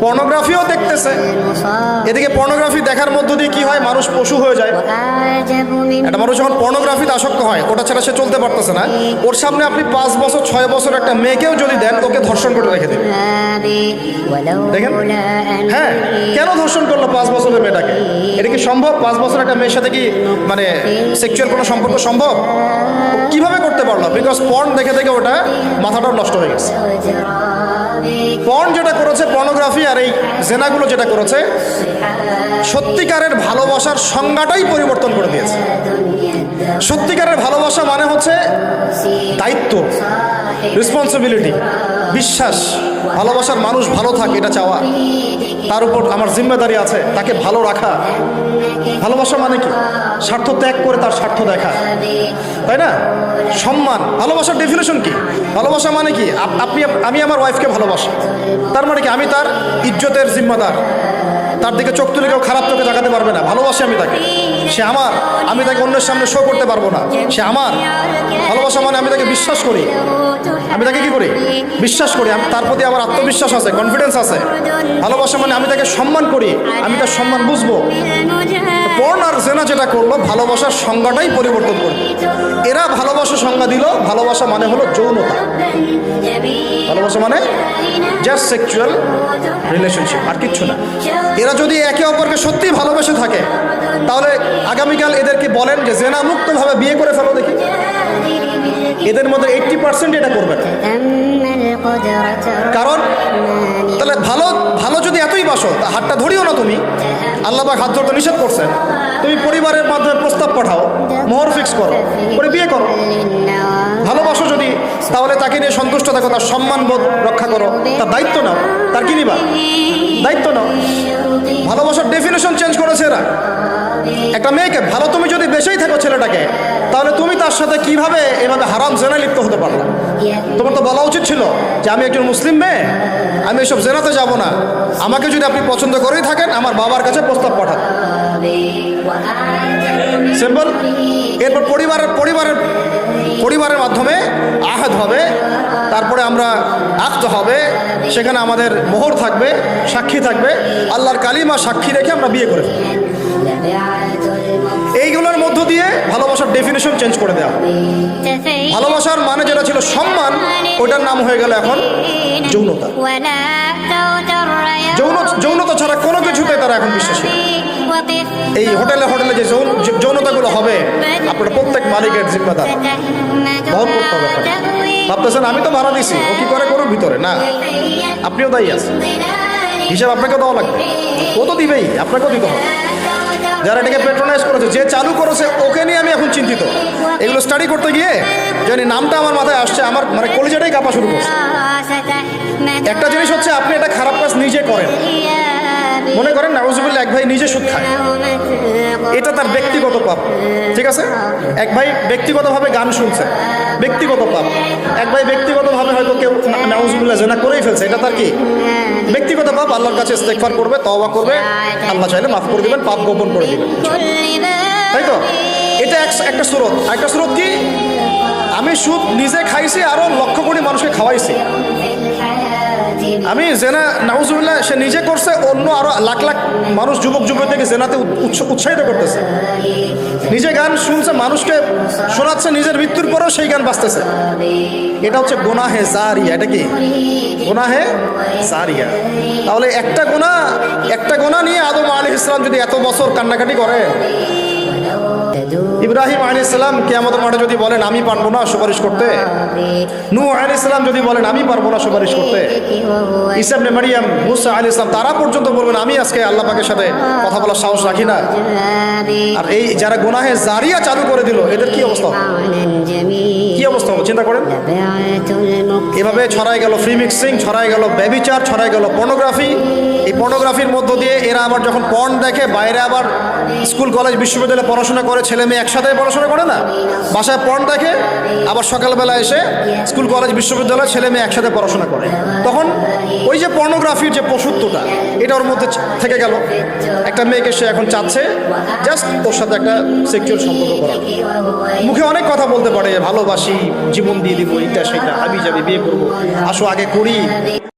পর্নোগ্রাফিও দেখতেছে। এদিকে পর্নোগ্রাফি দেখার মধ্য দিয়ে কি হয়, মানুষ পশু হয়ে যায়। একটা মানুষ যখন পর্নোগ্রাফিতে আসক্ত হয়, ওটা ছাড়া সে চলতে পারতেছে না। ওর সামনে আপনি 5 বছর 6 বছর একটা মেয়েকেও যদি দেন, ওকে ধর্ষণ করে রেখে দেবেন। দেখেন, হ্যাঁ, কেন ধর্ষণ করলো 5 বছরের মেয়েটাকে? এটা কি সম্ভব? 5 বছর একটা মেয়ের সাথে কি মানে সেক্সুয়াল কোনো সম্পর্ক সম্ভব? কিভাবে করতে পারলো? বিকজ পর্ন দেখে দেখে ওটা মাথাটাও নষ্ট হয়ে গেছে। পর্ন যেটা করেছে, পর্নোগ্রাফি আর এই জেনাগুলো যেটা করেছে, সত্যিকারের ভালোবাসার সংজ্ঞাটাই পরিবর্তন করে দিয়েছে। সত্যিকারের ভালোবাসা মানে হচ্ছে দায়িত্ব, রেসপন্সিবিলিটি, বিশ্বাস। ভালোবাসার মানুষ ভালো থাকে এটা চাওয়া, তার উপর আমার জিম্মেদারি আছে, তাকে ভালো রাখা। ভালোবাসা মানে কি? স্বার্থ ত্যাগ করে তার স্বার্থ দেখা, তাই না? সম্মান। ভালোবাসার ডেফিনেশন কি? ভালোবাসা মানে কি? আমি আমার ওয়াইফকে ভালোবাসি, তার মানে কি আমি তার ইজ্জতের জিম্মাদার। তার দিকে চোখ তুলে কেউ খারাপ চোখে তাকাতে পারবে না। ভালোবাসি আমি তাকে, সে আমার, আমি তাকে অন্যের সামনে শো করতে পারবো না, সে আমার। ভালোবাসা মানে আমি তাকে বিশ্বাস করি। আমি তাকে কি করি? বিশ্বাস করি। তার প্রতি আমার আত্মবিশ্বাস আছে, কনফিডেন্স আছে। ভালোবাসা মানে আমি তাকে সম্মান করি, আমি তার সম্মান বুঝবো। পর্ন আর জেনা যেটা করলো, ভালোবাসার সংজ্ঞাটাই পরিবর্তন করলো। এরা ভালোবাসার সংজ্ঞা দিল, ভালোবাসা মানে হলো যৌনতা। ভালোবাসা মানে জাস্ট সেক্সুয়াল রিলেশনশিপ, আর কিচ্ছু না। এরা যদি একে অপরকে সত্যিই ভালোবেসে থাকে, তাহলে আগামীকাল এদেরকে বলেন যে জেনা মুক্তভাবে বিয়ে করে ফেলো দেখি। এদের মধ্যে 80% এটা করবে না। কারণ তাহলে ভালো যদি এতই বাসো, তা হাতটা ধরিও না তুমি। আল্লাহ পাক হাত ধরতে নিষেধ করছেন। তুমি পরিবারের মাধ্যমে প্রস্তাব পাঠাও, মোহর ফিক্স করো, করে বিয়ে করো। ভালোবাসো যদি, তাহলে তাকে নিয়ে সন্তুষ্ট থাকো, তার সম্মানবোধ রক্ষা করো, তার দায়িত্ব নাও। তার কি নিবা? দায়িত্ব নাও। ভালোবাসার ডেফিনেশন চেঞ্জ করেছে এরা। একটা মেয়েকে ভালো তুমি যদি বেশেই থাকো ছেলেটাকে, তাহলে তুমি তার সাথে কিভাবে এভাবে হারাম জেনায় লিপ্ত হতে পারলা? তোমার তো বলা উচিত ছিল যে আমি একজন মুসলিম মেয়ে, আমি এসব জেনাতে যাব না। আমাকে যদি আপনি পছন্দ করেই থাকেন, আমার বাবার কাছে প্রস্তাব পাঠান। সিম্পল। এরপর পরিবারের মাধ্যমে আহাদ হবে, তারপরে আমরা আক্ত হবে, সেখানে আমাদের মোহর থাকবে, সাক্ষী থাকবে, আল্লাহর কালিমা সাক্ষী রেখে আমরা বিয়ে করে ফেলব। এইগুলোর মধ্য দিয়ে ভালোবাসার ডেফিনেশন চেঞ্জ করে দেওয়া। ভালোবাসার মানে যেটা ছিল সম্মান, ওটার নাম হয়ে গেল এখন যৌনতা। যৌনতা ছাড়া কোনো কিছুতে তারা এখন বিশ্বাসী। এই হোটেলে যে যৌনতাগুলো হবে, আপনার প্রত্যেক মালিকের জিম্মাদার, বহন করতে হবে। ভাবতেছেন আমি তো ভাড়া দিছি, ও কি করে করুক ভিতরে? না, আপনিও দায়ী আছেন, হিসাব আপনাকে দেওয়া লাগবে। ও তো দিবেই, আপনাকেও দিতে হবে। যারা এটাকে পেট্রোনাইজ করেছে, যে চালু করেছে, ওকে নিয়ে আমি এখন চিন্তিত। এগুলো স্টাডি করতে গিয়ে জানি নামটা আমার মাথায় আসছে, আমার মানে কলিজাটাই কাঁপা শুরু করছে। একটা জিনিস হচ্ছে, আপনি এটা খারাপ কাজ নিজে করেন, মনে করেন নাউজুবিল্লাহ এক ভাই নিজে সুদ খায়, এটা তার ব্যক্তিগত পাপ, ঠিক আছে? এক ভাই ব্যক্তিগতভাবে গান শুনছে, ব্যক্তিগত পাপ। এক ভাই ব্যক্তিগতভাবে হয়তো কেউ নাউজুবিল্লাহ জেনা করেই ফেলছে, এটা তার কি ব্যক্তিগত পাপ। আল্লাহর কাছে ইস্তেগফার করবে, তওবা করবে, আল্লাহ চাইলে মাফ করে দিবেন, পাপ গোপন করে দিবেন, তাই তো? এটা একটা সুরত। একটা সুরত কি? আমি সুদ নিজে খাইছি, আরো লক্ষ কোটি মানুষকে খাওয়াইছি। আমি জেনা নাউজুবিল্লাহ সে নিজে করছে, অন্য আরো লাখ লাখ মানুষ, যুবক যুবতীকে জেনাতে উৎসাহিত করতেছে। নিজে গান শুনছে, মানুষকে শোনাচ্ছে, নিজের মৃত্যুর পরেও সেই গান বাজতেছে। এটা হচ্ছে গুনাহে জারিয়া। এটা কি? গুনাহে জারিয়া। তাহলে একটা গুনাহ নিয়ে আদম আলাইহিস সালাম যদি এত বছর কান্নাকাটি করে, ইব্রাহিম আলাইহিস সালাম কিয়ামতের মাঠে যদি বলেন আমি পারবো না সুপারিশ করতে, নূহ আলাইহিস সালাম যদি বলেন আমি পারবো না সুপারিশ করতে, ঈসা ইবনে মারইয়াম, মুসা আলাইহিস সালাম তারা পর্যন্ত বলবেন আমি আজকে আল্লাহ পাকের সাথে কথা বলার সাহস রাখি না। আর এই যারা গুনাহে জারিয়া চালু করে দিল, এদের কি অবস্থা হবে? কি অবস্থা হবে চিন্তা করেন। এভাবে ছড়াই গেল ফ্রি মিক্সিং, ছড়াই গেল ব্যভিচার, ছড়াই গেল পর্নোগ্রাফি। এই পর্নোগ্রাফির মধ্য দিয়ে এরা আবার যখন পর্ন দেখে, বাইরে আবার স্কুল কলেজ বিশ্ববিদ্যালয়ে পড়াশোনা করে, ছেলে মেয়ে একসাথে পড়াশোনা করে না, বাসায় পর্ন দেখে, আবার সকালবেলা এসে স্কুল কলেজ বিশ্ববিদ্যালয়ে ছেলে মেয়ে একসাথে পড়াশোনা করে। তখন ওই যে পর্নোগ্রাফির যে পশুত্বটা, এটা ওর মধ্যে থেকে গেল। একটা মেয়েকে সে এখন চাচ্ছে জাস্ট ওর সাথে একটা সেক্সুয়াল সম্পর্ক করার। মুখে অনেক কথা বলতে পারে, ভালোবাসি, জীবন দিয়ে দিব, এটা সেটা, হাবি যাবি, বিয়ে করবো, আসো আগে করি।